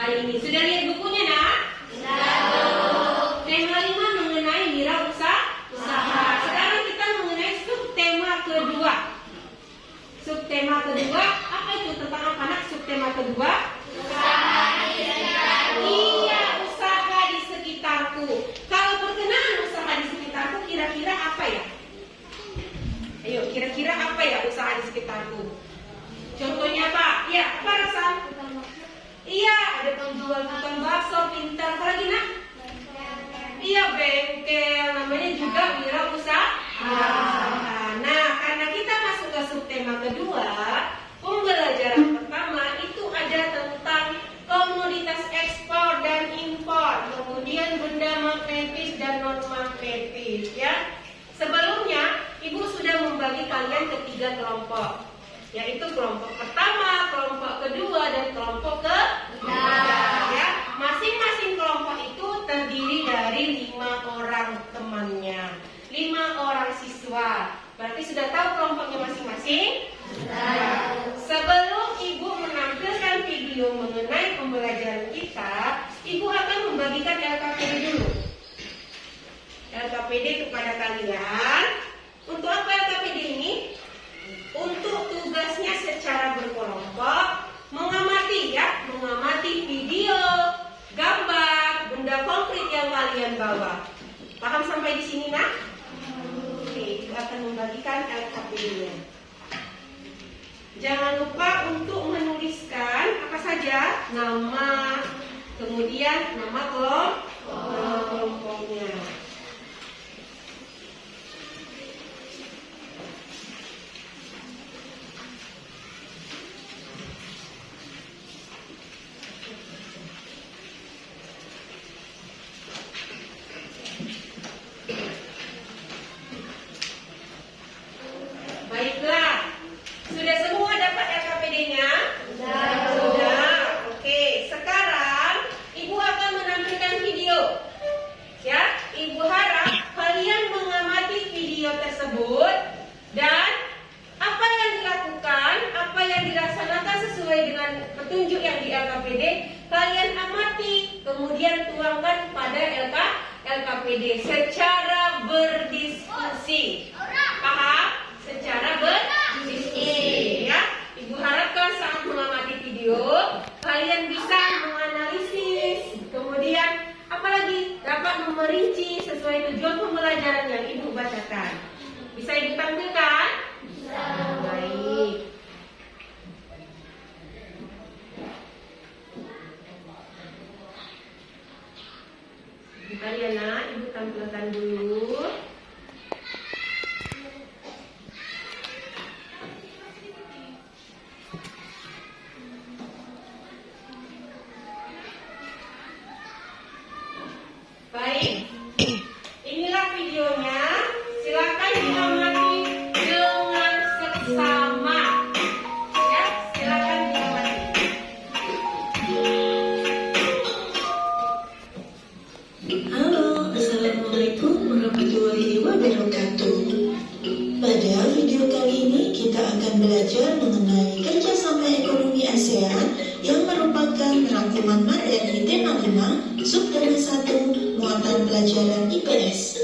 hari ini. Sudah lihat bukunya, nak? Tema 5 mengenai wirausaha. Sekarang kita mengenai subtema kedua. Subtema kedua, apa itu tentang apa, nak? Subtema kedua? Iya, usaha di sekitarku. Kalau berkenaan usaha di sekitarku, kira-kira apa ya? Ayo, kira-kira apa ya usaha di sekitarku? Contohnya apa? Ya, apa Rasan? Iya, ada penjual tukang bakso, pintar. Apa lagi, nak? Iya, bengkel. Namanya juga wirausaha. Nah, karena kita masuk ke subtema kedua, pembelajaran pertama itu ada tentang komoditas ekspor dan impor, kemudian benda magnetis dan non magnetis, ya. Sebelumnya, Ibu sudah membagi kalian ke 3 kelompok, yaitu kelompok pertama, kelompok kedua, dan kelompok ketiga. Ya, masing-masing kelompok itu terdiri dari 5 orang temannya, 5 orang siswa. Berarti sudah tahu kelompoknya masing-masing? Sebelum Ibu menampilkan video mengenai pembelajaran kita, Ibu akan membagikan LKPD dulu. LKPD kepada kalian. Untuk apa LKPD ini? Untuk tugasnya secara berkelompok mengamati, ya, mengamati video, gambar, benda konkret yang kalian bawa. Paham sampai di sini, nak? Oke, Ibu akan membagikan LKPD-nya. Jangan lupa untuk menuliskan apa saja, nama, kemudian nama kelompoknya. Baiklah, sudah semua dapat LKPD-nya? Sudah. Oke, sekarang Ibu akan menampilkan video. Ya, Ibu harap kalian mengamati video tersebut dan apa yang dilakukan, apa yang dilaksanakan sesuai dengan petunjuk yang di LKPD, kalian amati, kemudian tuangkan pada LKPD secara berdiskusi. Paham? Secara berdiskusi, ya. Ibu harapkan saat mengamati video kalian bisa menganalisis, kemudian apalagi dapat memerinci sesuai tujuan pembelajaran yang Ibu bacakan. Bisa Ibu tampilkan? Bisa. Baik. Bentar ya, nak, Ibu tampilkan dulu. Baik, inilah videonya. Silakan diamati dengan seksama. Ya, silakan diamati. Halo, Assalamualaikum warahmatullahi wabarakatuh. Pada video kali ini kita akan belajar mengenai kerjasama ekonomi ASEAN yang merupakan rangkuman materi tema 5 subtema 1 muatan pelajaran IPS.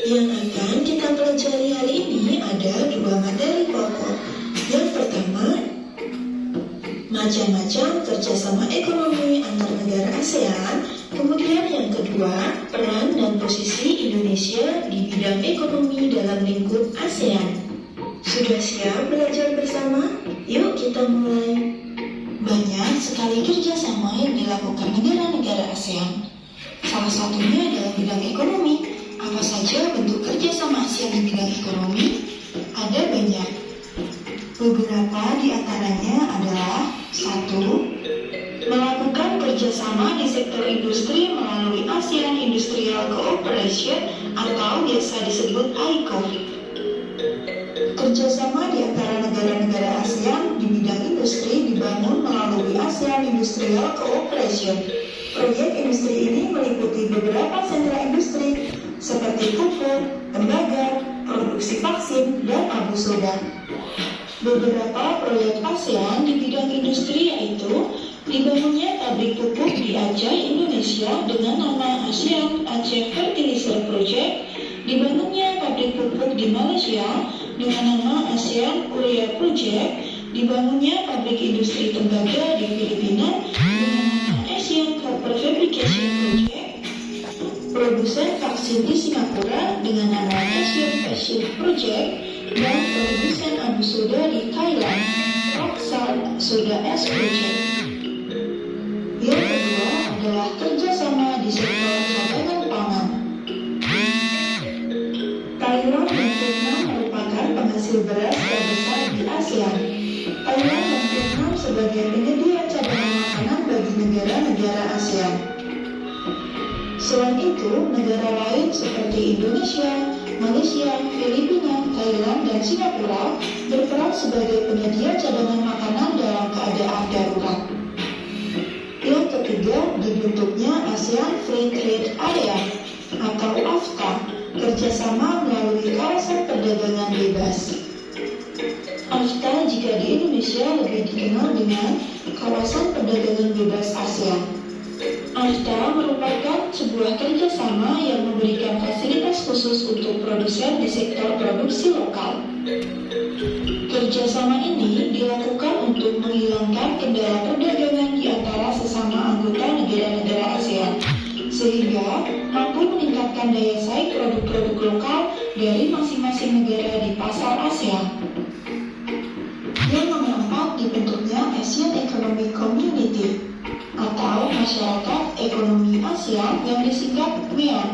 Yang akan kita pelajari hari ini ada 2 materi pokok. Yang pertama, macam-macam kerjasama ekonomi antar negara ASEAN. Kemudian yang kedua, peran dan posisi Indonesia di bidang ekonomi dalam lingkup ASEAN. Sudah siap belajar bersama? Yuk kita mulai. Banyak sekali kerjasama yang dilakukan negara-negara ASEAN. Salah satunya adalah bidang ekonomi. Apa saja bentuk kerjasama ASEAN di bidang ekonomi? Ada banyak. Beberapa di antaranya adalah 1. Melakukan kerjasama di sektor industri melalui ASEAN Industrial Cooperation atau biasa disebut AICO. Kerjasama di antara negara-negara ASEAN di bidang industri dibangun melalui ASEAN Industrial Cooperation. Proyek industri ini meliputi beberapa sentra industri seperti pupuk, tembaga, produksi vaksin, dan abu soda. Beberapa proyek ASEAN di bidang industri yaitu Dibangunnya pabrik pupuk di Aceh, Indonesia dengan nama ASEAN Aceh Fertilizer Project. Dibangunnya pabrik pupuk di Malaysia dengan nama ASEAN Urea Project. Dibangunnya pabrik industri tembaga di Filipina dengan nama Asian Copper Fabrication Project. Produsen vaksin di Singapura dengan nama Asian Vaccine Project. Dan produsen abu soda di Thailand, Rock Salt Soda S Project. Yang kedua adalah kerjasama di sektor cadangan pangan. Thailand dan Vietnam merupakan penghasil beras terbesar di ASEAN. Thailand dan Vietnam sebagai penyedia cadangan makanan bagi negara-negara ASEAN. Selain itu, negara lain seperti Indonesia, Malaysia, Filipina, Thailand, dan Singapura berperan sebagai penyedia cadangan makanan dalam keadaan darurat. Yang ketiga, dibentuknya ASEAN Free Trade Area atau AFTA, kerjasama melalui kawasan perdagangan bebas. AFTA jika di Indonesia lebih dikenal dengan Kawasan Perdagangan Bebas ASEAN. AFTA merupakan sebuah kerjasama yang memberikan fasilitas khusus untuk produsen di sektor produksi lokal. Kerjasama ini dilakukan untuk menghilangkan kendala perdagangan di antara sesama anggota negara-negara ASEAN, sehingga mampu meningkatkan daya saing produk-produk lokal dari masing-masing negara di pasar ASEAN. Yang nomor 4, dibentuknya Asian Economic Community atau Masyarakat Ekonomi ASEAN yang disingkat MEA.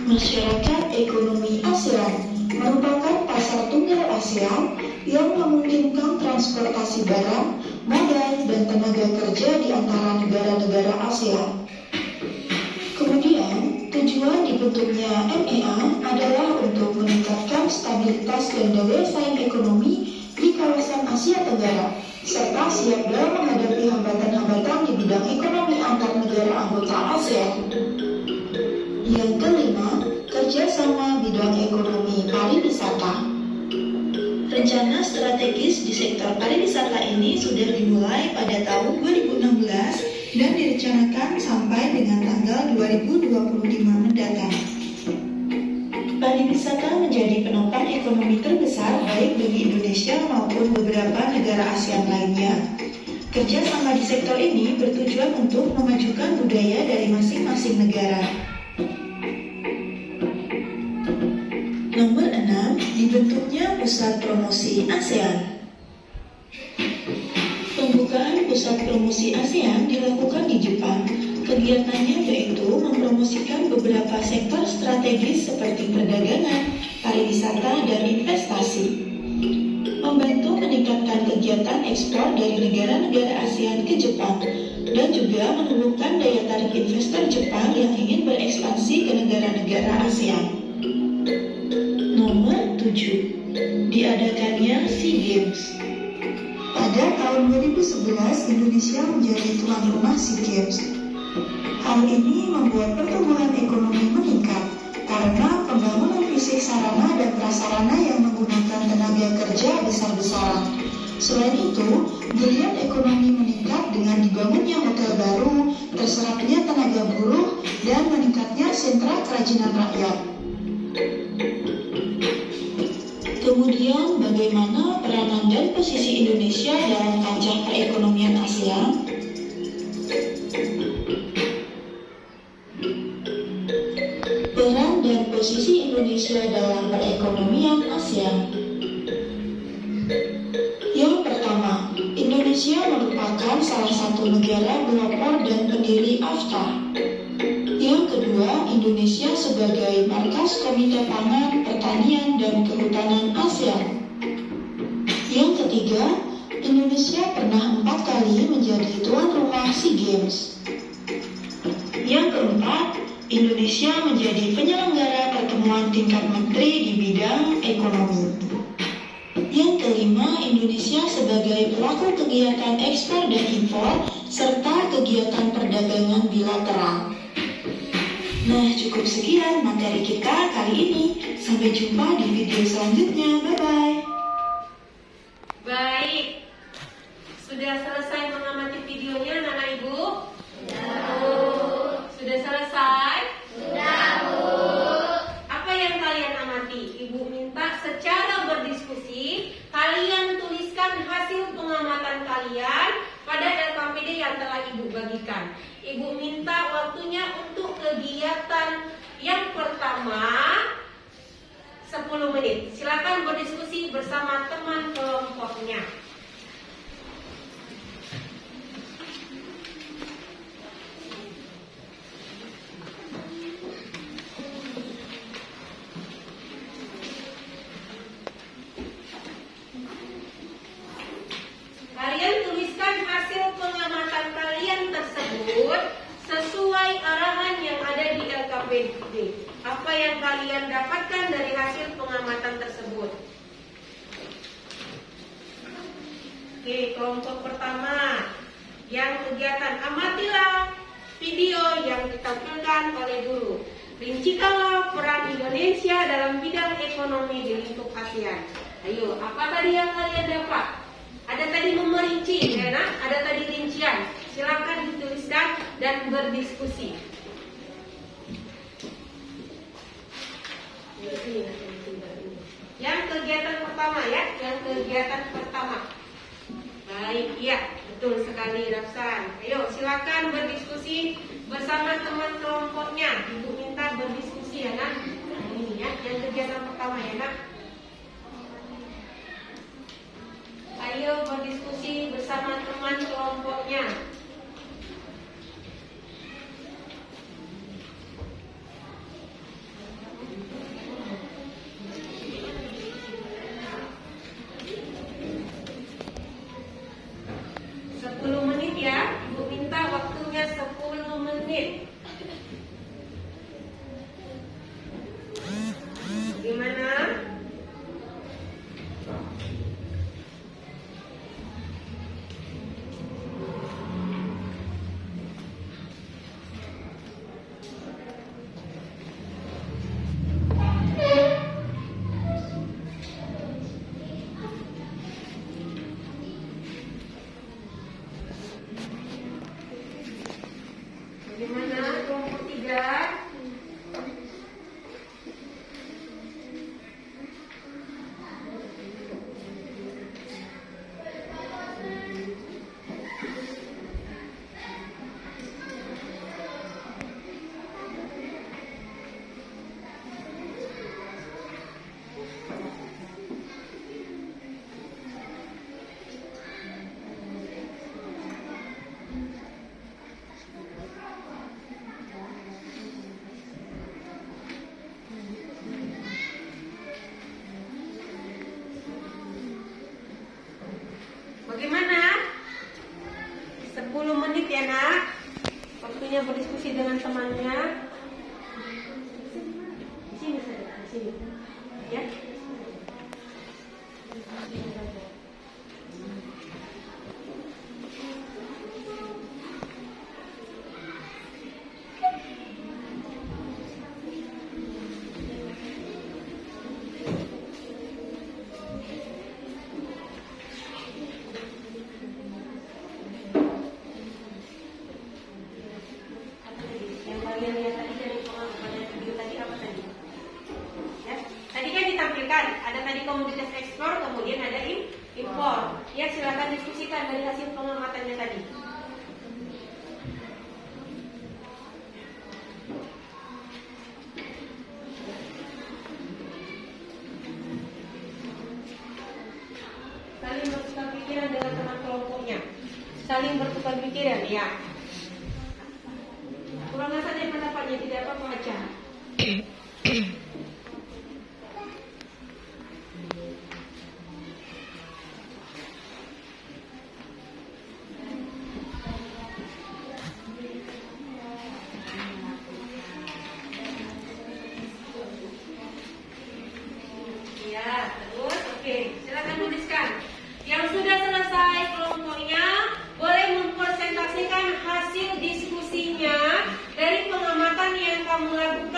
Masyarakat Ekonomi ASEAN merupakan pasar tunggal ASEAN yang memungkinkan transportasi barang, modal, dan tenaga kerja di antara negara-negara ASEAN. Kemudian, tujuan dibentuknya MEA adalah untuk meningkatkan stabilitas dan daya saing ekonomi di kawasan Asia Tenggara, serta siap dalam menghadapi hambatan-hambatan di bidang ekonomi antar negara anggota ASEAN. Yang kelima, kerjasama bidang ekonomi pariwisata. Rencana strategis di sektor pariwisata ini sudah dimulai pada tahun 2016 dan direncanakan sampai dengan tanggal 2025 mendatang. Pariwisata menjadi penopang ekonomi terbesar baik bagi Indonesia maupun beberapa negara ASEAN lainnya. Kerjasama di sektor ini bertujuan untuk memajukan budaya dari masing-masing negara. Nomor 6, dibentuknya Pusat Promosi ASEAN. Pembukaan Pusat Promosi ASEAN dilakukan di Jepang. Kegiatannya yaitu mempromosikan beberapa sektor strategis seperti perdagangan, pariwisata, dan investasi. Membantu meningkatkan kegiatan ekspor dari negara-negara ASEAN ke Jepang dan juga menumbuhkan daya tarik investor Jepang yang ingin berekspansi ke negara-negara ASEAN. Nomor 7, diadakannya SEA Games. Pada tahun 2011, Indonesia menjadi tuan rumah SEA Games. Hal ini membuat pertumbuhan ekonomi meningkat karena pembangunan fisik sarana dan prasarana yang menggunakan tenaga kerja besar-besaran. Selain itu, geliat ekonomi meningkat dengan dibangunnya hotel baru, terserapnya tenaga buruh, dan meningkatnya sentra kerajinan rakyat. Kemudian, bagaimana peranan dan posisi Indonesia dalam kancah perekonomian ASEAN? Peran dan posisi Indonesia dalam perekonomian ASEAN. Yang pertama, Indonesia merupakan salah satu negara pelopor dan pendiri AFTA. Yang kedua, Indonesia sebagai markas Komite Pangan, Pertanian, dan Kehutanan ASEAN. Yang ketiga, Indonesia pernah 4 kali menjadi tuan rumah SEA Games. Yang keempat, Indonesia menjadi penyelenggara pertemuan tingkat menteri di bidang ekonomi. Yang kelima, Indonesia sebagai pelaku kegiatan ekspor dan impor serta kegiatan perdagangan bilateral. Nah, cukup sekian materi kita kali ini. Sampai jumpa di video selanjutnya. Bye-bye. Baik, sudah 10 menit. Silakan berdiskusi bersama teman kelompoknya. Kalian tuliskan hasil pengamatan kalian tersebut sesuai arahan yang ada di LKPD. Apa yang kalian dapatkan dari hasil pengamatan tersebut? Oke, kelompok pertama yang kegiatan amatilah video yang ditampilkan oleh guru. Rincikanlah peran Indonesia dalam bidang ekonomi di lingkup ASEAN. Ayo, apa tadi yang kalian dapat? Ada tadi memerinci, ya nak? Ada tadi rincian. Silakan dituliskan dan berdiskusi. Yang kegiatan pertama ya, yang kegiatan pertama. Baik, ya, betul sekali Rafsan. Ayo, silakan berdiskusi bersama teman kelompoknya. Ibu minta berdiskusi ya nak. Nah, ini ya, yang kegiatan pertama ya nak. Ayo berdiskusi bersama teman kelompoknya. Ya, Ibu minta waktunya 10 menit. Gimana? Bagaimana kelompok 3? Bagaimana? 10 menit ya nak. Waktunya berdiskusi dengan temannya. Di sini saja, di sini. Ya. Kalian lihat tadi dari pengamatan video tadi apa tadi? Ya, tadi kan ditampilkan ada tadi komoditas ekspor, kemudian ada impor. Ya, silakan diskusikan dari hasil pengamatannya tadi. Saling bertukar pikiran dengan teman kelompoknya. Saling bertukar pikiran, ya. Kurang saja pendapatnya, tidak apa-apa aja. Ya, terus oke, silakan tuliskan. Yang sudah selesai kelompoknya boleh mempresentasikan hasil diskusinya dari pengamatan yang kamu lakukan.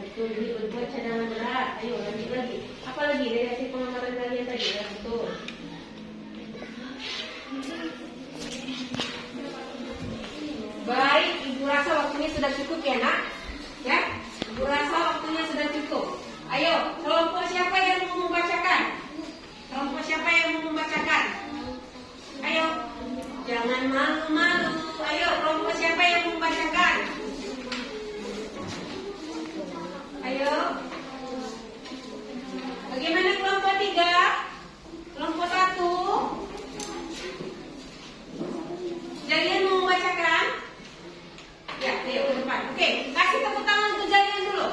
betul. Jadi berbuat cadangan berat. Ayo lanjut lagi. Apa lagi dari hasil pengamatan kalian tadi? Ya, betul. Baik, Ibu rasa waktunya sudah cukup ya nak? Ya, Ibu rasa waktunya sudah cukup. Ayo, kelompok siapa yang mau membacakan? Kelompok siapa yang mau membacakan? Ayo, jangan malu-malu. Ayo, kelompok siapa yang mau membacakan? Ayo. Bagaimana kelompok 3? Kelompok 1? Jalian mau membacakan? Ya, ayo ke depan. Oke, kasih tepuk tangan untuk Jalian dulu.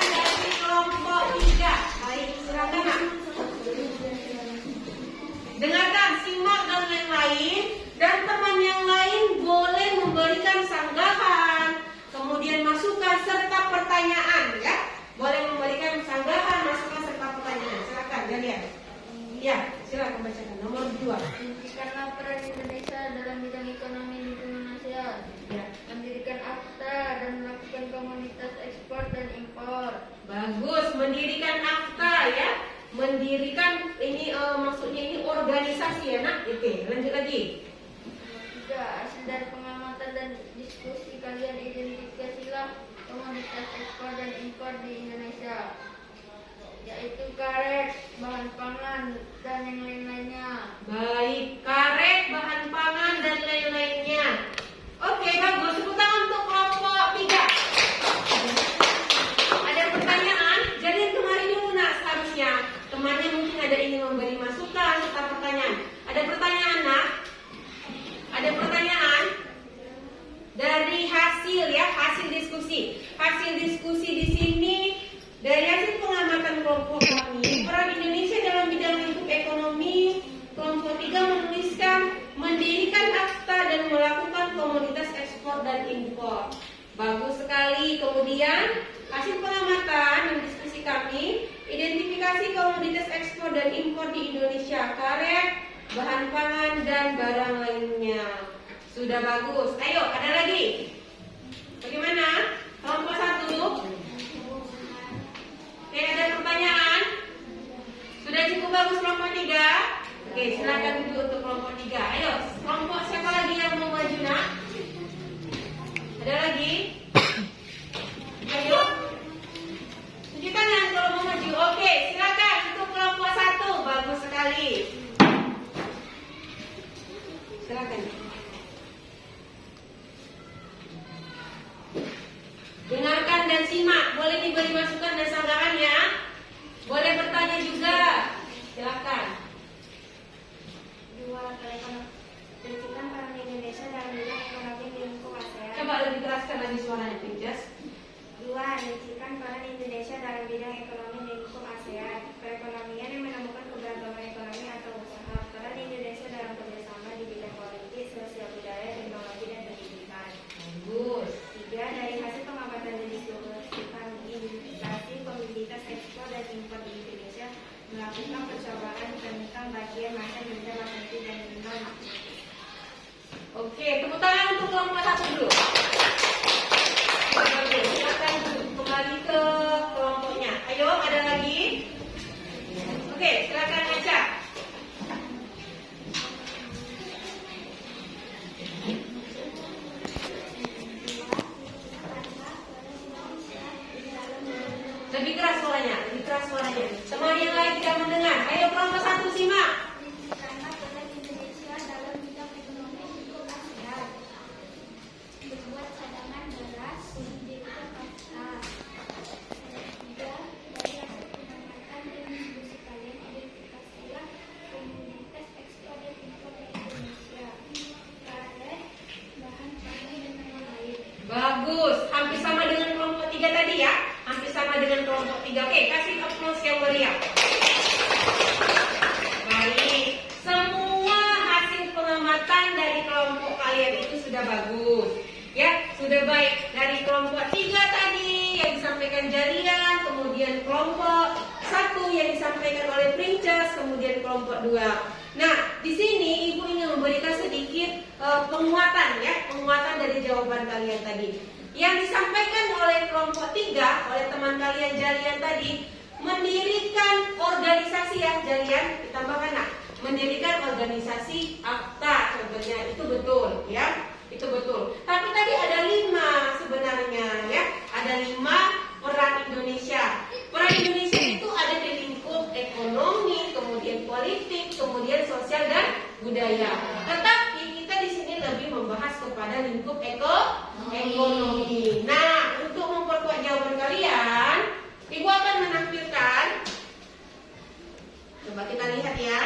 Dari kelompok 3. Baik, silakan nak. Dengarkan, simak dan yang lain. Dan teman yang lain boleh memberikan sanggahan, kemudian masukan serta pertanyaan, ya. Boleh memberikan sanggahan, masukan serta pertanyaan. Silakan, Jalian. Ya, silakan bacakan. Nomor 2. Mendirikan peran Indonesia dalam bidang ekonomi lingkungan ASEAN. Ya. Mendirikan AFTA dan melakukan komunitas ekspor dan impor. Bagus, mendirikan AFTA ya. Mendirikan ini maksudnya ini organisasi ya nak. Oke, lanjut lagi. 3. Hasil dari pengamatan dan diskusi kalian identifikasilah komunitas ekspor dan impor di Indonesia, yaitu karet, bahan pangan, dan yang lain-lainnya. Baik, karet, bahan pangan dan lain-lainnya. Oke, bagus. Tepuk tangan untuk kelompok 3. Ada pertanyaan? Jadi kemarin dulu nak seharusnya temannya mungkin ada ingin memberi masukan serta pertanyaan. Ada pertanyaan nak? Ada pertanyaan? Dari hasil ya, hasil diskusi. Hasil diskusi di sini dari hasil pengamatan kelompok kami, peran Indonesia dalam bidang lingkup ekonomi, kelompok 3 menuliskan mendirikan AFTA dan melakukan komunitas ekspor dan impor. Bagus sekali. Kemudian hasil pengamatan dan diskusi kami, identifikasi komoditas ekspor dan impor di Indonesia, karet, bahan pangan dan barang lainnya. Sudah bagus. Ayo, ada lagi. Bagaimana? Kelompok 1. Oke, ada pertanyaan? Sudah cukup bagus kelompok 3? Oke, silakan duduk untuk kelompok 3. Ayo, kelompok siapa lagi yang mau maju nak? Ada lagi? Ayo. Tunjukkan tangan kalau mau maju. Oke, silakan untuk kelompok 1. Bagus sekali. Silakan. Dengarkan dan simak. Boleh diberi masukan dan sanggahan ya. Boleh bertanya juga. Silakan. 2. Mendirikan peran Indonesia dalam bidang ekonomi lingkup ASEAN. Coba lebih keraskan lagi suaranya, Pinjas. 2. Mendirikan peran Indonesia dalam bidang ekonomi lingkup ASEAN. Perekonomian yang menemukan keberagaman ekonomi atau usaha. Peran Indonesia dalam kerjasama di bidang politik, sosial budaya, teknologi, dan pendidikan. Bagus. 3. Dari hasil pengamatan dan diskusi kami, identifikasi komoditas ekspor dan impor di Indonesia, melakukan percobaan tentang bagian masa benda matematik dan non. Oke, tepuk tangan untuk kelompok 1 dulu. Bagus. Silakan kembali ke kelompoknya. Ayo, ada lagi? Oke, silakan baca. Lebih keras suaranya, lebih keras suaranya. Teman yang lain tidak mendengar. Ayo kelompok 1 simak. Karena peran Indonesia dalam bidang ekonomi lingkup ASEAN, berbuat cadangan beras, mendirikan AFTA. 3. Dari hasil pengamatan dan diskusi kalian, identifikasilah komoditas ekspor dan impor di Indonesia, karet, bahan pangan, dan lain-lain. Bagus, hampir sama dengan kelompok 3 tadi ya. Hampir sama dengan kelompok 3. Oke, kasih applause yang meriah. Baik, semua hasil pengamatan dari kelompok kalian itu sudah bagus. Ya, sudah baik. Dari kelompok 3 tadi yang disampaikan Jalian, kemudian kelompok 1 yang disampaikan oleh Princess, kemudian kelompok 2. Nah, di sini Ibu ingin memberikan sedikit penguatan ya, penguatan dari jawaban kalian tadi. Yang disampaikan ketiga oleh teman kalian Jalian tadi, mendirikan organisasi ya Jalian, ditambahkan nak, mendirikan organisasi akta contohnya, itu betul ya, itu betul. Tapi tadi ada 5 sebenarnya ya, ada 5 peran Indonesia. Peran Indonesia itu ada di lingkup ekonomi, kemudian politik, kemudian sosial dan budaya. Tetapi kita di sini lebih membahas kepada lingkup ekonomi. Nah, untuk memperkuat jawaban kalian, Ibu akan menampilkan. Coba kita lihat ya.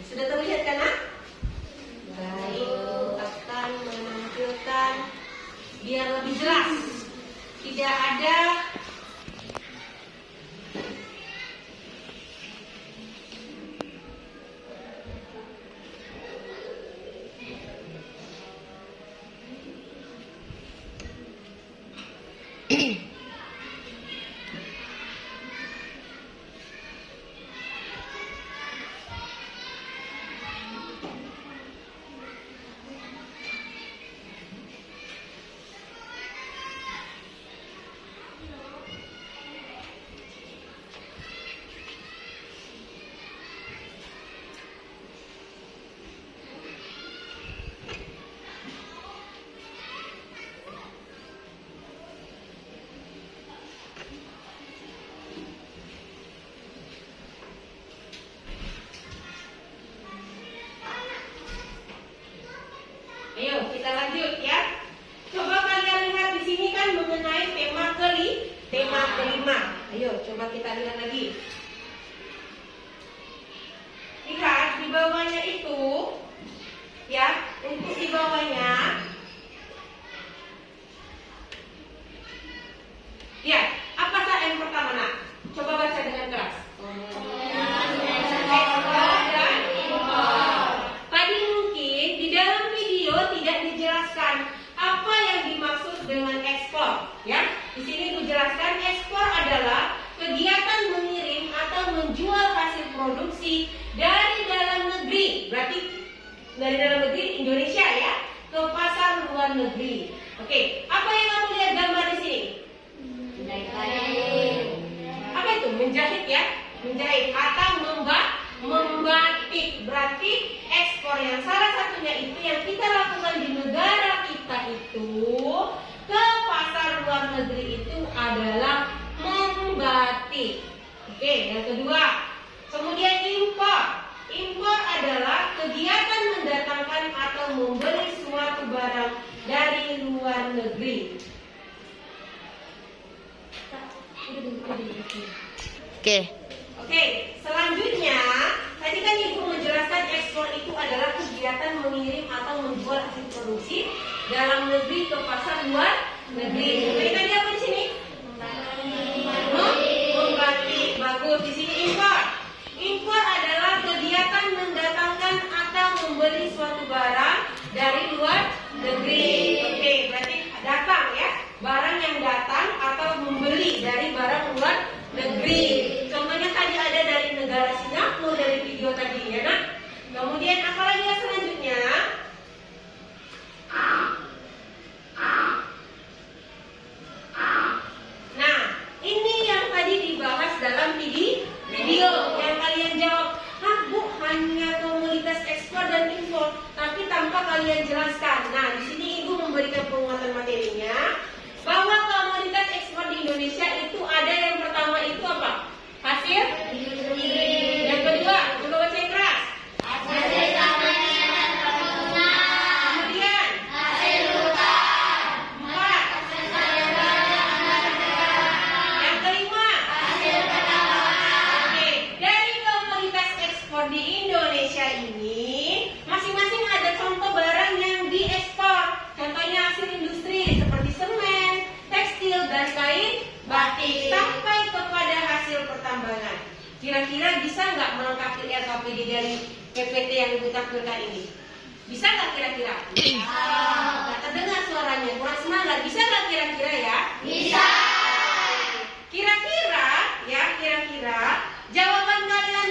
Sudah terlihat kan, Nak? Baik, akan menampilkan biar lebih jelas. Tidak ada Ayo kita lanjut ya. Coba kalian lihat di sini kan mengenai tema kelima. Ayo coba kita lihat lagi. Lihat di bawahnya itu ya, untuk di bawahnya. Ya, apa saja yang pertama nak? Coba baca dengan keras. Tadi mungkin di dalam video tidak dijelaskan apa yang dimaksud dengan ekspor, ya. Di sini dijelaskan ekspor adalah kegiatan mengirim atau menjual hasil produksi dari dalam negeri, berarti dari dalam negeri Indonesia ya, ke pasar luar negeri. Oke, apa yang kamu lihat gambar di sini? Apa itu? Menjahit ya, menjahit atau membatik. Berarti ekspor yang salah satunya itu yang kita lakukan di negara kita itu ke pasar luar negeri itu adalah membatik. Oke, yang kedua, kemudian impor. Impor adalah kegiatan mendatangkan atau membeli suatu barang dari luar negeri. Oke, selanjutnya tadi kan Ibu menjelaskan ekspor itu adalah kegiatan mengirim atau menjual hasil produksi dalam negeri ke pasar luar negeri. Jadi tadi apa di sini? Membatik. Bagus. Di sini impor. Impor adalah kegiatan mendatangkan atau membeli suatu barang dari luar negeri. Oke, berarti datang ya. Barang yang datang atau membeli dari barang luar negeri. Contohnya tadi ada dari negara Singapura dari video tadi ya nak. Kemudian apa lagi yang selanjutnya? Nah, ini yang tadi dibahas dalam video yang kalian jawab. Bu, hanya komoditas ekspor dan impor, tapi tanpa kalian jelaskan. Nah, di sini Ibu memberikan penguatan materinya bahwa komoditas ekspor di Indonesia itu ada yang pertama itu apa? Hasil industri. Yang kedua, coba baca yang keras. Hasil tanaman perkebunan. Kemudian hasil hutan. 4. Hasil sayuran. Yang kelima, hasil pertambangan. Oke, dari komoditas ekspor di Indonesia ini masing-masing ada contoh barang yang diekspor. Contohnya hasil industri seperti semen, tekstil dan kain batik sampai kepada hasil pertambangan. Kira-kira bisa nggak melengkapi RKPD dari PPT yang Ibu tampilkan ini? Bisa nggak kira-kira? Bisa. Nggak terdengar suaranya, kurang semangat. Bisa nggak kira-kira ya? Bisa. Kira-kira jawaban kalian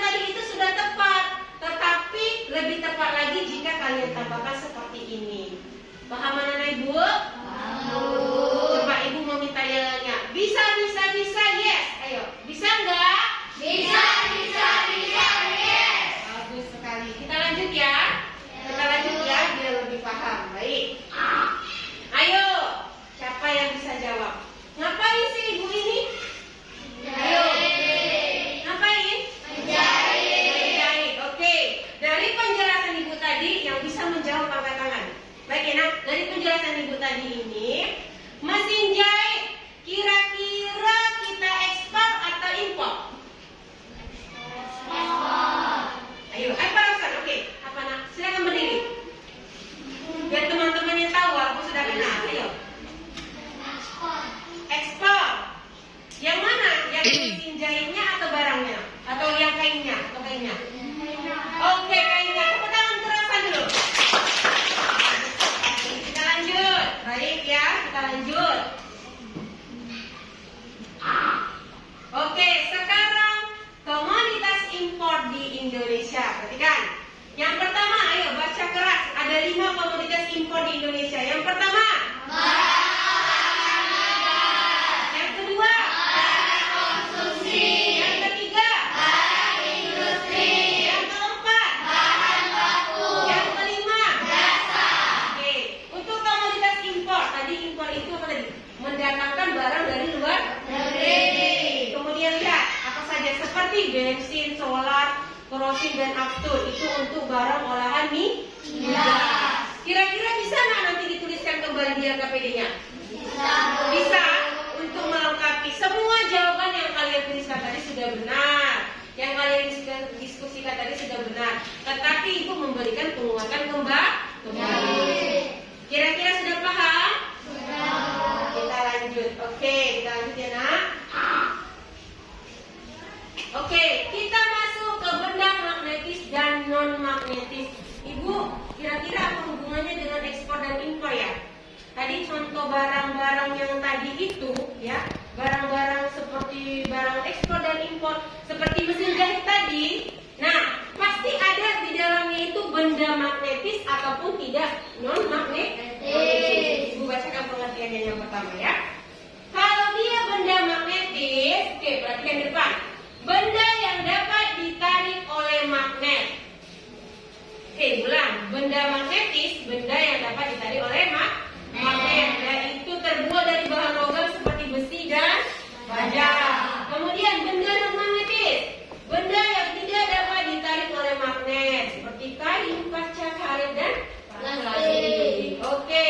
kainnya atau kainnya? Oke, kainnya. Tepuk tangan kerasan dulu. Kita lanjut. Baik ya, kita lanjut. Oke, sekarang komoditas impor di Indonesia. Perhatikan. Yang pertama, ayo baca keras. Ada 5 komoditas impor di Indonesia. Yang pertama, yang kedua, yang ketiga, yang keempat, yang kelima, oke. Untuk komoditas impor, tadi impor itu apa tadi? Mendatangkan barang dari luar negeri. Kemudian lihat apa saja seperti bensin, solar, kerosin dan aftur. Itu untuk barang olahan migas. Kira-kira bisa nggak nanti dituliskan kembali di LKPD-nya? Bisa. Untuk melengkapi semua jawaban yang kalian tuliskan tadi sudah benar. Yang kalian diskusikan tadi sudah benar. Tetapi Ibu memberikan penguatan kembali. Kira-kira sudah paham? Kita lanjut. Oke, kita lanjut ya nak. Oke, kita masuk ke benda magnetis dan non magnetis. Ibu, kira-kira apa hubungannya dengan ekspor dan impor ya? Tadi contoh barang-barang yang tadi itu ya, barang-barang seperti barang ekspor dan impor seperti mesin jahit tadi. Nah, pasti ada di dalamnya itu benda magnetis ataupun tidak non magnetis. Ibu bacakan pengertiannya yang pertama ya. Kalau dia benda magnetis, oke, perhatikan di depan. Benda yang dapat ditarik oleh magnet. Oke, ulang. Benda magnetis, benda yang dapat ditarik oleh magnet. Dan itu terbuat dari bahan logam seperti besi dan baja. Kemudian benda non magnetis, benda yang tidak dapat ditarik oleh magnet seperti kayu, kaca, karet dan plastik. Oke,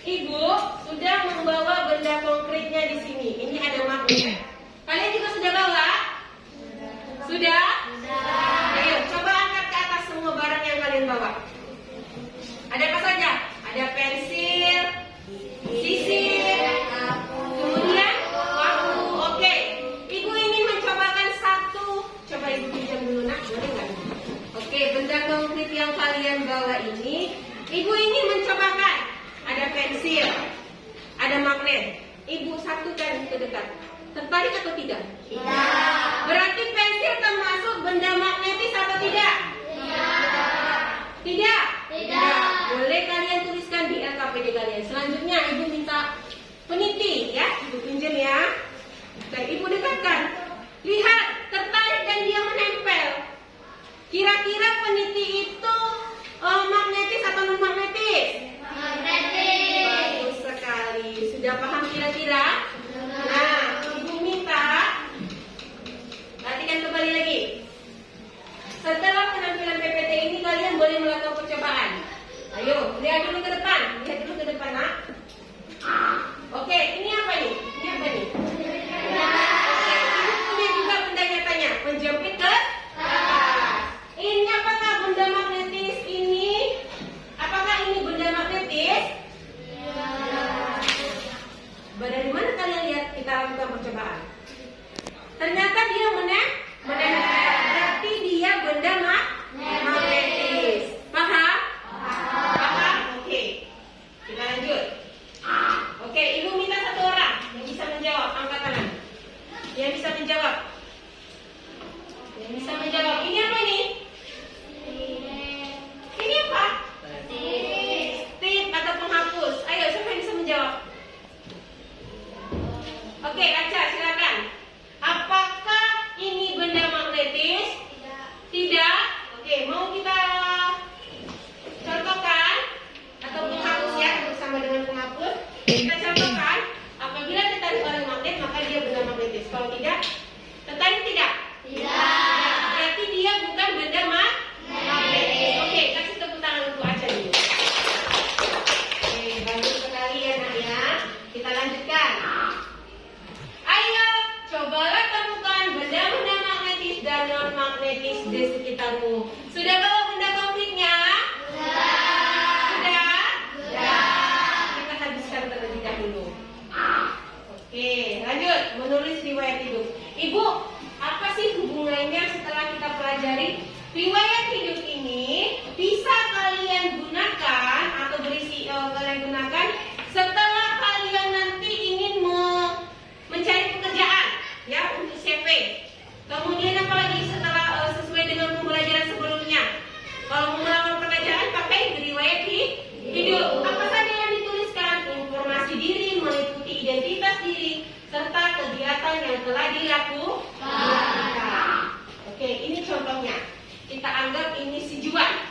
Ibu sudah membawa benda konkretnya di sini. Ini ada magnet. Kalian juga sudah bawa? Sudah? Ayo, coba angkat ke atas semua barang yang kalian bawa. Ada apa saja? Ada pensil, sisir, kemudian paku. Oke, Ibu ingin mencobakan satu. Coba Ibu pinjam dulu nak, boleh nggak? Oke, benda konkret yang kalian bawa ini, Ibu ingin mencobakan. Ada pensil, ada magnet. Ibu satukan ke dekat. Tertarik atau tidak? Tidak. Berarti pensil termasuk benda magnetis atau tidak? Tidak. Tidak. Boleh kalian tuliskan di LKPD kalian. Selanjutnya Ibu minta peniti ya. Ibu pinjam ya. Dan Ibu dekatkan. Lihat, tertarik dan dia menempel. Kira-kira peniti itu magnetis atau non magnetis? Magnetis. Bagus sekali. Sudah paham kira-kira? Nah, Ibu minta perhatikan kembali lagi. Setelah penampilan PPT ini kalian boleh melakukan percobaan. Ayo, lihat dulu ke depan. Lihat dulu ke depan, nak. Oke, ini apa nih? Ini apa nih? Oke, Ibu punya juga benda nyatanya. Menjepit ke atas. Ini apakah benda magnetis ini? Apakah ini benda magnetis? Dari mana kalian lihat kita lakukan percobaan? Ternyata dia menempel. Berarti dia benda magnetis. Paham? Paham? Oke. Kita lanjut. Oke, Ibu minta satu orang yang bisa menjawab. Angkat tangan. Yang bisa menjawab. Yang bisa menjawab. Ini apa ini? Ini apa? Tip atau penghapus. Ayo, siapa yang bisa menjawab? Oke, Aca, silakan. Apakah ini benda magnetis? Tidak. Oke, mau kita contohkan atau penghapus ya, bersama dengan penghapus. Kita contohkan. Apabila tertarik oleh magnet, maka dia benda magnetis. Kalau tidak, tertarik tidak? Tidak. Berarti dia bukan benda magnetis. Oke, kasih tepuk tangan untuk Aca dulu. Oke, bagus sekali ya nak ya. Kita lanjutkan. Ayo, cobalah temukan benda-benda magnetis dan non-magnetis di sekitarmu. Sudah bawa benda konkretnya? Sudah? Kita habiskan terlebih dahulu. Oke, lanjut. Menulis riwayat hidup. Ibu, apa sih hubungannya setelah kita pelajari. Riwayat hidup ini bisa kalian gunakan atau kalian gunakan setelah kalian nanti ingin mencari pekerjaan, ya, untuk CV. Kemudian apalagi setelah sesuai dengan pembelajaran sebelumnya. Kalau mau melamar pekerjaan pakai riwayat hidup. Apa saja yang dituliskan? Informasi diri, meliputi identitas diri, serta kegiatan yang telah dilakukan. Oke, ini contohnya. Kita anggap ini si Juan.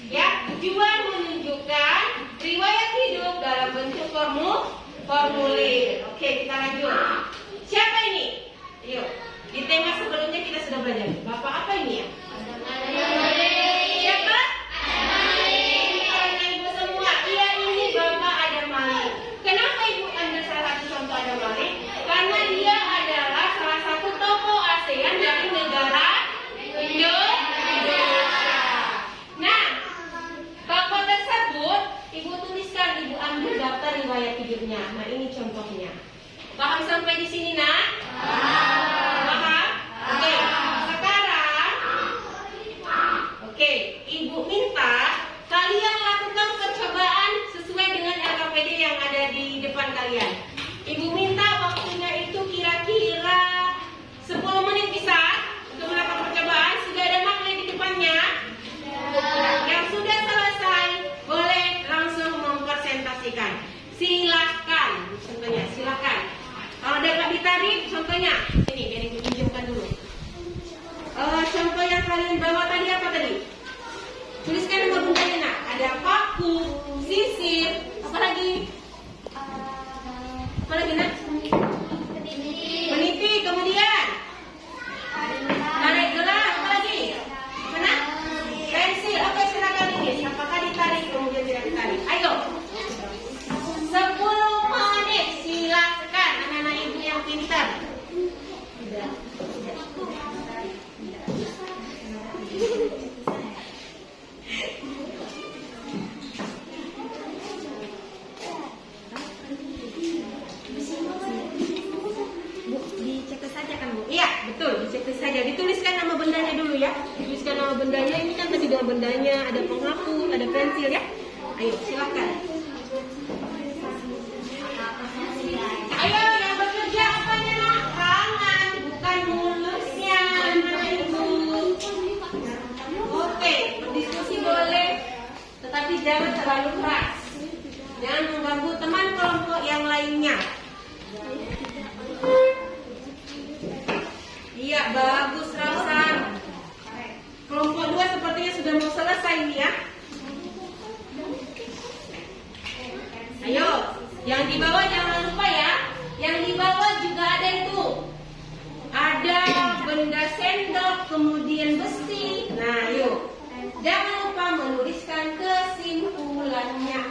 Ya, Juan menunjukkan riwayat hidup dalam bentuk formulir. Oke, kita lanjut. Siapa ini? Yuk. Di tema sebelumnya kita sudah belajar. Bapak apa ini ya? Siapa? Karena ibu semua. Iya, ini Bapak Adam Malik. Kenapa ibu ambil salah satu contoh Adam Malik? Karena dia adalah salah satu tokoh ASEAN dari negara Indonesia. Nah, tokoh tersebut ibu tuliskan, ibu ambil daftar riwayat hidupnya. Nah, ini contohnya. Paham sampai di sini, nak? Paham? Oke. Sekarang, ibu minta kalian lakukan percobaan sesuai dengan LKPD yang ada di depan kalian. Ibu minta waktunya itu kira-kira 10 menit bisa untuk melakukan percobaan. Sudah ada magnet di depannya. Yang sudah selesai boleh langsung mempresentasikan. Silakan, contohnya silakan. Kalau dapat ditarik, contohnya ini, biar ibu tunjukkan dulu. Contoh yang kalian bawa tadi apa tadi? Tuliskan nomor bundanya, nak. Ada paku, sisir, apa lagi? Apa lagi, nak? Meniti, kemudian tarik gelas, apa lagi? Mana? Pensil. Oke, silakan ini. Apakah ditarik kemudian tidak ditarik? Ayo. 10 menit. Silakan anak-anak ibu yang pintar. Dicetus saja kan, Bu? Iya, betul, dicetus saja. Dituliskan nama bendanya dulu ya. Dituliskan nama bendanya. Ini kan tadi nama bendanya, ada penghapus, ada pensil ya. Ayo, silakan. Ayo, yang bekerja apanya, nak? Tangan, bukan mulutnya, anak ibu. Oke, berdiskusi boleh, tetapi jangan terlalu keras. Jangan mengganggu teman kelompok yang lainnya. Iya, bagus Rausan. Kelompok 2 sepertinya sudah mau selesai nih ya. Ayo, yang di bawah jangan lupa ya. Yang di bawah juga ada itu. Ada benda sendok, kemudian besi. Nah, yuk. Jangan lupa menuliskan kesimpulannya.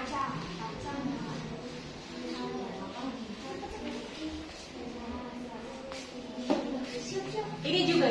Ini juga.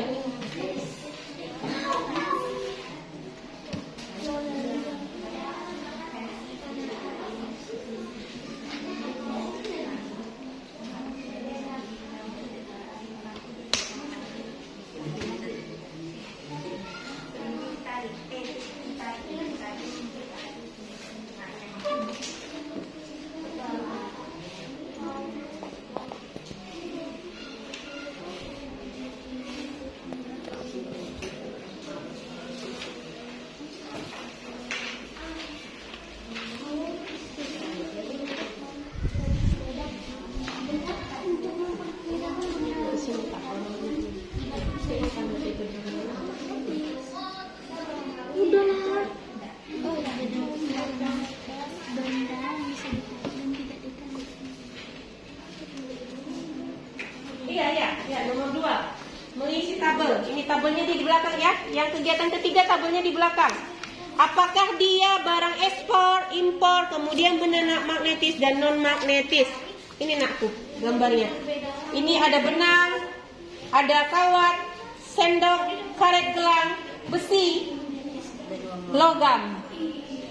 Nomor 2, mengisi tabel. Ini tabelnya di belakang ya. Yang kegiatan ketiga tabelnya di belakang. Apakah dia barang ekspor, impor, kemudian benda magnetis dan non magnetis? Ini nakku gambarnya. Ini ada benang, ada kawat, sendok, karet gelang, besi, logam,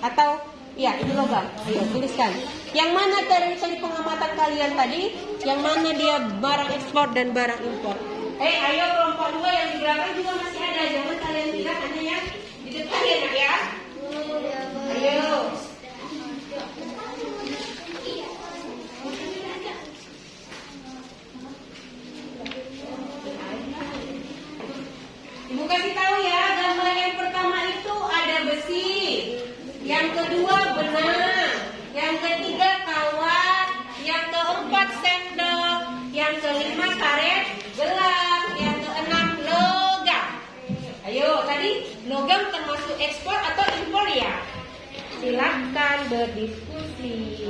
atau ya ini logam. Ayo tuliskan. Yang mana dari pengamatan kalian tadi? Yang mana dia barang ekspor dan barang impor? Ayo kelompok 2 yang di belakang juga masih ada. Jangan kalian tidak Ibu kasih tahu ya, gambar yang pertama itu ada besi, yang kedua benang, yang ketiga kawat, yang keempat sendok, yang kelima karet gelang, yang keenam logam. Ayo, tadi logam termasuk ekspor atau impor ya? Silakan berdiskusi.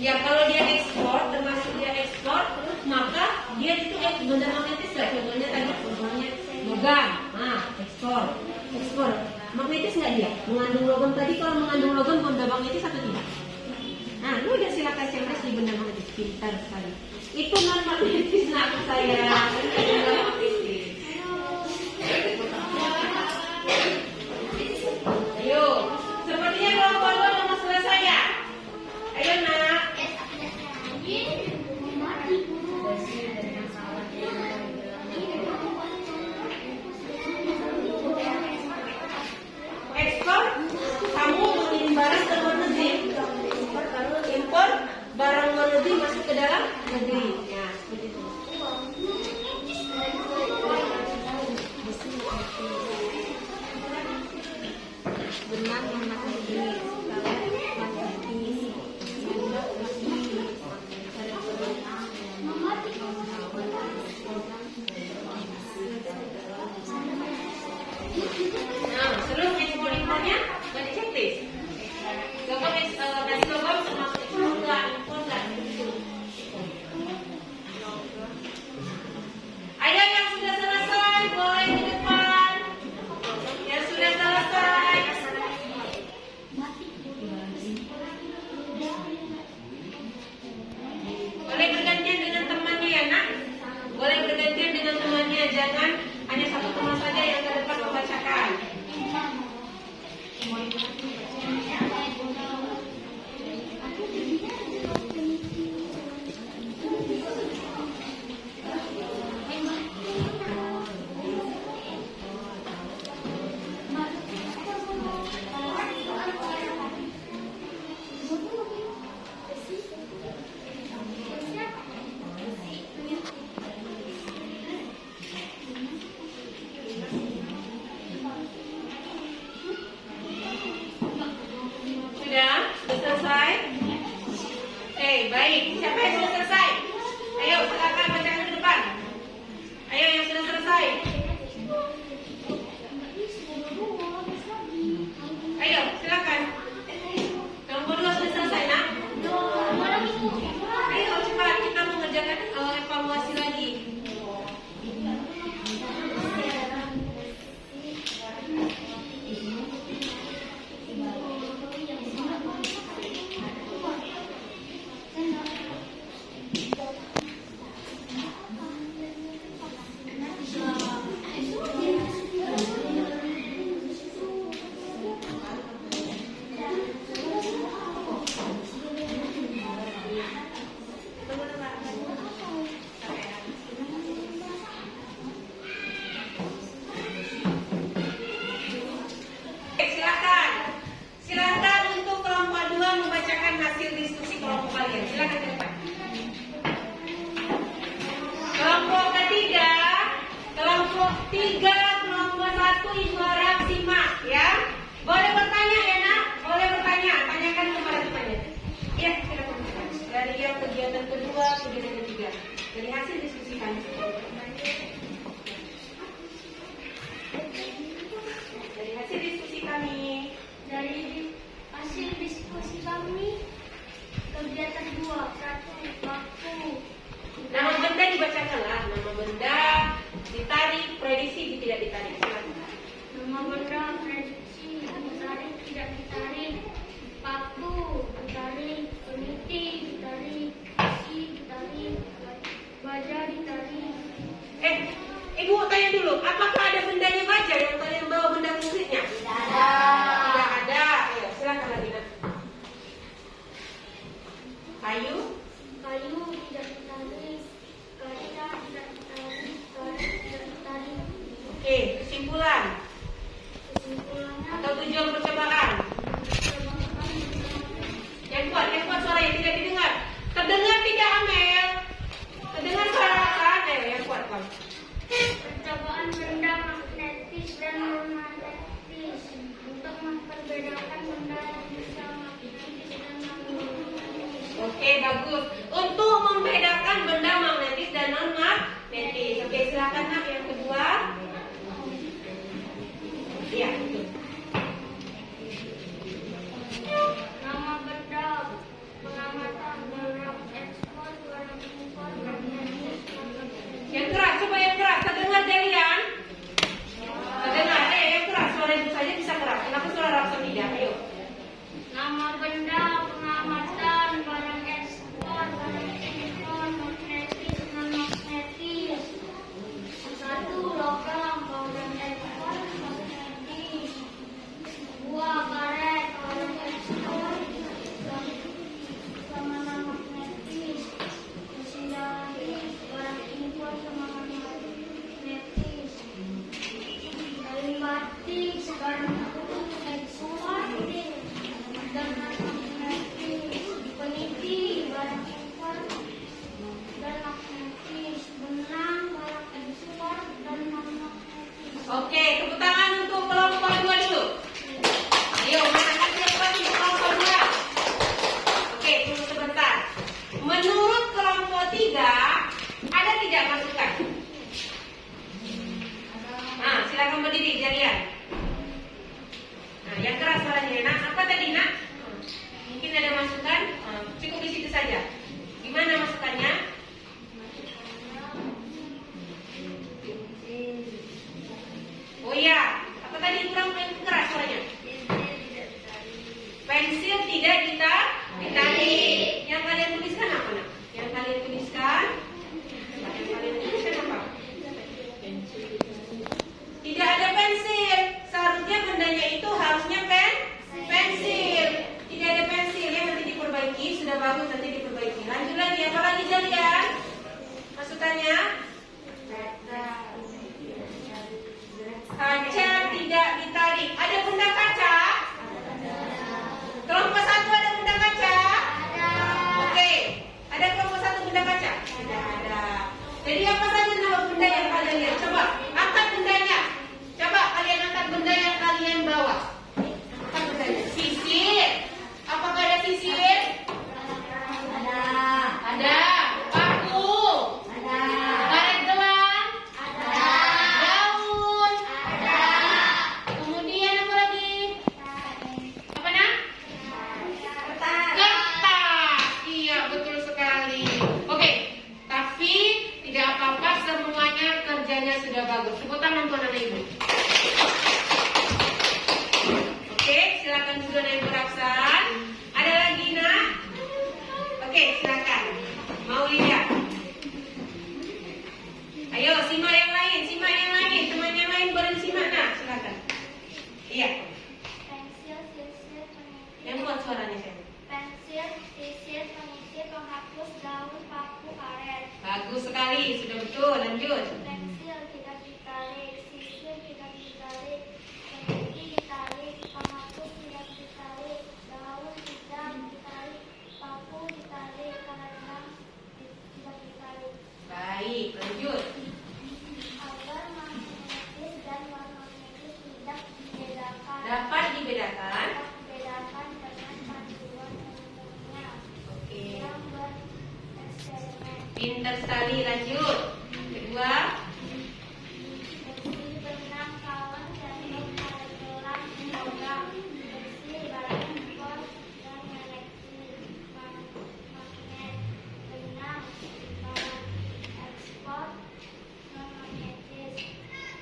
Ya kalau dia ekspor, termasuk dia ekspor, maka dia itu benda magnetis nggak? Contohnya tadi, contohnya logam, nah ekspor, magnetis nggak dia? Mengandung logam tadi, kalau mengandung logam benda magnetis atau tidak? Nah, lu udah silakan cembres di benda magnetis, pintar sekali. Itu non magnetis nak saya, benda magnetis. Ayo, sepertinya kelompok dua mau selesai ya. Ayo nak. Ekspor, kamu mengirim barang ke luar negeri. Impor, barang luar negeri masuk ke dalam negeri. Ya, seperti itu. Benang yang magnetis, kawat magnetis, sendok magnetis, nah, seluruh ekspor-impornya nggak diceklis. Logam nasi logam termasuk ekspor nggak, impor nggak. Ayo yang sudah selesai boleh di depan. Yang sudah selesai. Boleh bergantian dengan temannya ya nak. Boleh bergantian dengan temannya, jangan hanya satu teman saja yang ke depan membacakan. Sudah selesai? Baik. Siapa yang sudah selesai? Ayo, silakan bacakan ke depan. Ayo yang sudah selesai. Ayo, silakan. Kelompok dua sudah selesai, nak? Ayo, cepat kita mengerjakan evaluasi lagi. Silakan untuk kelompok 2 membacakan hasil diskusi kelompok kalian. Silakan ke depan. Kelompok ketiga, kelompok 1 Ibu harap simak ya. Boleh bertanya ya nak? Boleh bertanya, tanyakan kepada temannya. Ya, silakan. Dari yang kegiatan kedua, kegiatan ketiga. Dari hasil diskusi kami. Dari hasil diskusi kami. Kegiatan 2, 1, waktu. Nama benda dibacakanlah. Nama benda ditarik, prediksi tidak ditarik. Nama benda prediksi ditarik, tidak ditarik. Waktu ditarik, peniti ditarik, isi ditarik, baja ditarik. Ibu tanya dulu, apakah ada bendanya baja yang kalian bawa benda konkretnya? Tidak. bagus. Untuk membedakan benda magnetis dan non magnetis. Oke, silakan Nak yang kedua. Iya, betul. Nama benda, pengamatan, barang ekspor, barang impor, magnetis, Yang keras, coba yang keras. Terdengar kalian? Terdengar, yang keras. Suara ibu saja bisa keras. Kenapa suara Rapsa tidak? Ayo. nama benda, pengamatan, barang ekspor, barang impor, magnetis, non magnetis. Satu, logam, barang ekspor, magnetis. Dua, karet, barang ekspor, sama non magnetis. Mesin jahit, barang impor, sama non magnetis. Kain batik, barang ekspor, dan non magnetis. Peniti, barang impor, dan magnetis. Benang, barang ekspor, dan non magnetis. Oke, tepuk tangan untuk kelompok 2 dulu. Ayo, mana kan siapa untuk kelompok 2? Oke, tunggu sebentar. Menurut kelompok 3, ada tidak masukan? Nah, silakan berdiri, jadian. Nah, yang keras suaranya. Nak, apa tadi, Nak? Mungkin ada masukan? Cukup di situ saja. Gimana masukannya? Oh iya, apa tadi kurang keras suaranya? Pensil tidak ditarik. Yang kalian tuliskan apa, Nak? Yang kalian tuliskan? Apa? Tidak ada pensil. Seharusnya bendanya itu harusnya pensil. Tidak ada pensil ya, nanti diperbaiki. Sudah bagus, nanti diperbaiki. Lanjut lagi, apa lagi jadian? Masukannya? Kaca tidak ditarik. Ada benda kaca? Kelompok 1 ada benda kaca? Oke. Ada kelompok 1 benda kaca? Tidak ada. Jadi apa saja nama benda yang kalian lihat? Coba angkat bendanya. Coba kalian angkat benda yang kalian bawa. Angkat bendanya. Sisir. Apakah ada sisir? Ada. Paku. Karet gelang. Daun. Kemudian apa lagi? Apa, Nak? Kertas. Iya, betul sekali. Oke, tapi tidak apa-apa, semuanya kerjanya sudah bagus. Tepuk tangan tuan anak ibu. Oke, silakan dulu yang berabsen. Ada lagi, Nak? Oke, silakan. Mau lihat? Ayo, simak yang lain, teman yang lain boleh simak, Nak. Silakan. Iya, Pensil, sisir, peniti. yang kuat suaranya saya. Pensil, sisir, peniti, penghapus, daun, paku, karet. Bagus sekali, sudah betul. Lanjut. Pensil tidak ditarik, sisir tidak ditarik, peniti ditarik, penghapus tidak ditarik, daun tidak ditarik, paku ditarik, karet tidak ditarik. Baik, lanjut. Agar magnetis dan non-magnetis tidak dibedakan. Dapat dibedakan. Dapat dibedakan dengan panduan ilmunya. Oke. Yang bereksperimen. Pintar sekali, lanjut. Kedua. Bersih, benang, kawan, sendok, karet gelang, logam. Bersih, barang impor dan magnet. Benang, barang ekspor, non magnetis.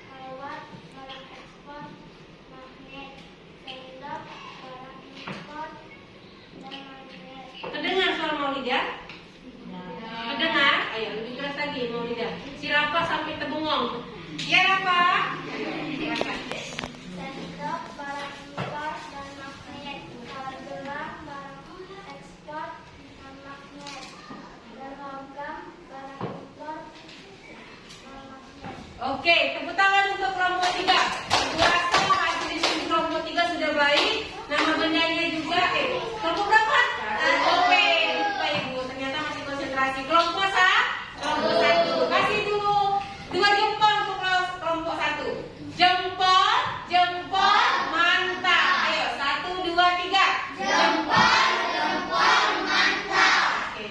Kawat, barang ekspor, magnet. Sendok, barang impor dan magnet. Terdengar suara Maulida? Terdengar? Ayo, lebih keras lagi Maulida. Si Rafa sampai terbengong. Ya, Rafa? Ayo, silakan. Sendok, barang impor dan magnet. Kawat gelang, barang ekspor dan magnet. Dan logam, barang impor dan magnet. Oke, tepuk tangan untuk kelompok 3. Aku rasa hasil diskusi kelompok 3 sudah baik. Nama bendanya juga. Kelompok berapa? Oke, lupa Ibu. Ternyata masih konsentrasi. Kelompok kelompok 1. Kasih dulu 2 jempol untuk kelompok 1. Jempol, mantap. Ayo, 1, 2, 3. Jempol, mantap. Oke,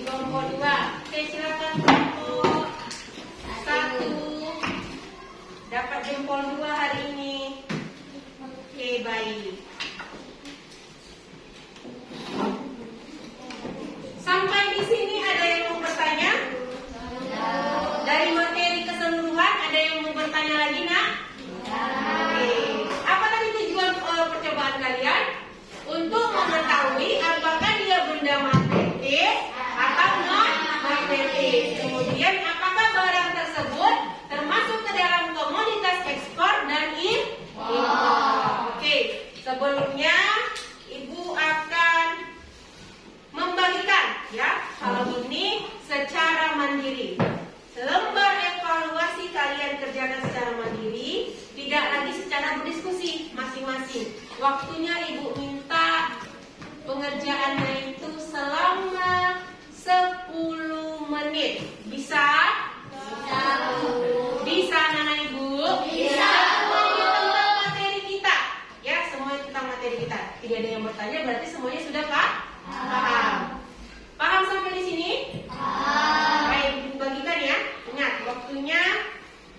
kelompok 2. Oke, silakan kelompok 1. Dapat jempol 2 hari ini. Oke, baik. Sampai di sini ada yang mau bertanya? Dari materi keseluruhan ada yang mau bertanya lagi, nak? Oke. Apa tadi tujuan percobaan kalian? Untuk mengetahui apakah dia benda magnetis atau non magnetis. Kemudian apakah barang tersebut termasuk ke dalam komoditas ekspor dan impor. Oke. Sebelumnya Ibu akan membagikan ya hal ini secara mandiri. Lembar evaluasi kalian kerjakan secara mandiri, tidak lagi secara berdiskusi masing-masing. Waktunya Ibu minta pengerjaannya itu selama 10 menit. Bisa? Bisa, Nana Ibu? Bisa. Semuanya tentang materi kita. Ya, semuanya tentang materi kita. Tidak ada yang bertanya, berarti semuanya sudah paham. Paham sampai di sini? Baik, Ibu bagikan ya. Ingat, waktunya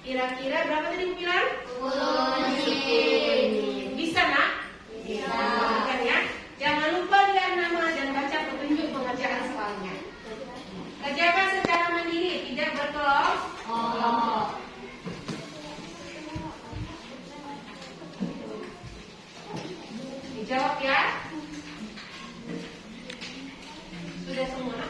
kira-kira berapa tadi Ibu bilang? 10 menit. Bisa, nak? Bisa. Bagikan ya. Jangan lupa lihat nama dan baca petunjuk pengerjaan soalnya. Kerjakan secara mandiri, tidak berkelompok. Dijawab ya. Sudah semua?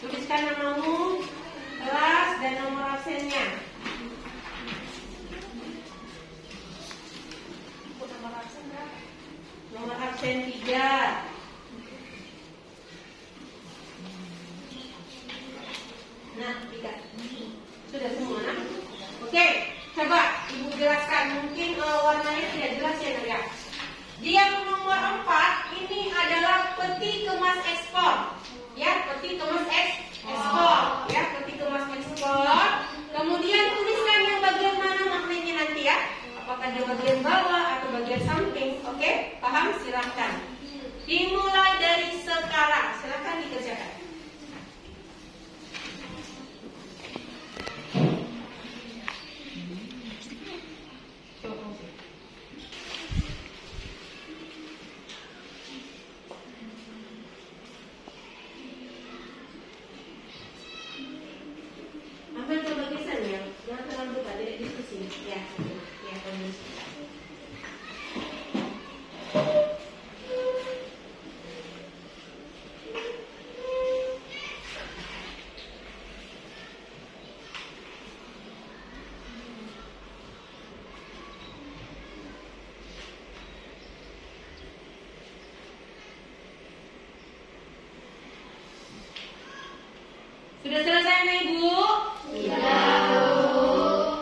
Tuliskan namamu, kelas, dan nomor absennya. Nomor absen berapa? Nomor absen 3. Nah, 3. Sudah semua, nah? Oke, coba Ibu jelaskan. Mungkin warnanya tidak jelas ya, Nadia. Dia nomor 4 ini adalah peti kemas ekspor. Ya, peti kemas ekspor. Ya, peti kemas ekspor. Kemudian tuliskan yang bagian mana magnetnya nanti ya. Apakah dia bagian bawah atau bagian samping? Oke, paham? Silakan. Dimulai dari sekarang. Silakan dikerjakan. Ambil coba tulisan ya, jangan terlalu dekat, tidak diskusi. Ya, ya, kondisi. Sudah selesai, Nah, Ibu?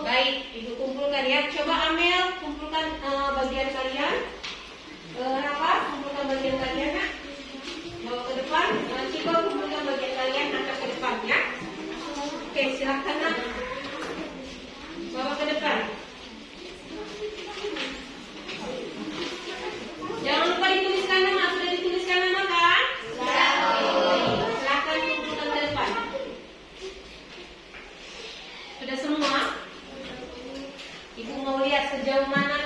Baik, Ibu kumpulkan ya. Coba Amel kumpulkan bagian kalian. Rafa kumpulkan bagian kalian, nak. Bawa ke depan. Ciko kumpulkan bagian kalian, angkat ke depan ya. Oke, silakan, nak. Bawa ke depan. Jangan lupa dituliskan nama. Sudah dituliskan nama kan? Silakan kumpulkan ke depan. Sudah semua? Ibu mau lihat sejauh mana